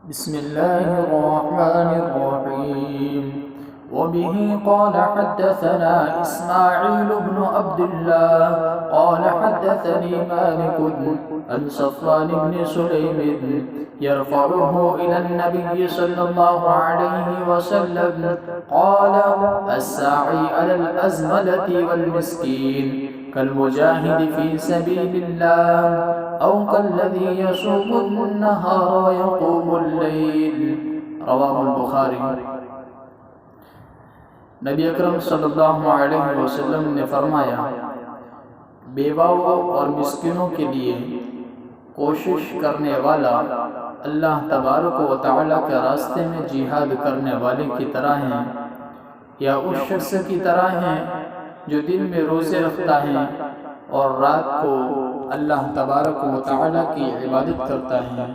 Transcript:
बिस्मिल्लाहिर्रहमानिर्रहीम वबिही क़ाल हद्दसना इस्माईल इब्न अब्दुल्लाह क़ाल हद्दसनी मालिक अन सफ़वान इब्न सुलैम यरफ़उहु इला नबी सल्लल्लाहु अलैहि वसल्लम क़ाल अस्साई अलल अज़मलति वल मिस्कीन कल मुजाहिद फ़ी सबीलिल्लाह औ कल्लज़ी यसुमुन नहार व यक़ूमुल लैल। रवाहुल बुखारी। नबी अकरम सल्लल्लाहु अलैहि वसल्लम ने फरमाया, बेवाओं और मिस्किनों के लिए कोशिश करने वाला अल्लाह तबारक व तआला के रास्ते में जिहाद करने वाले की तरह है, या उस शख्स की तरह है जो दिन में रोज़े रखता है और रात को अल्लाह तबारक व तआला की इबादत करता है।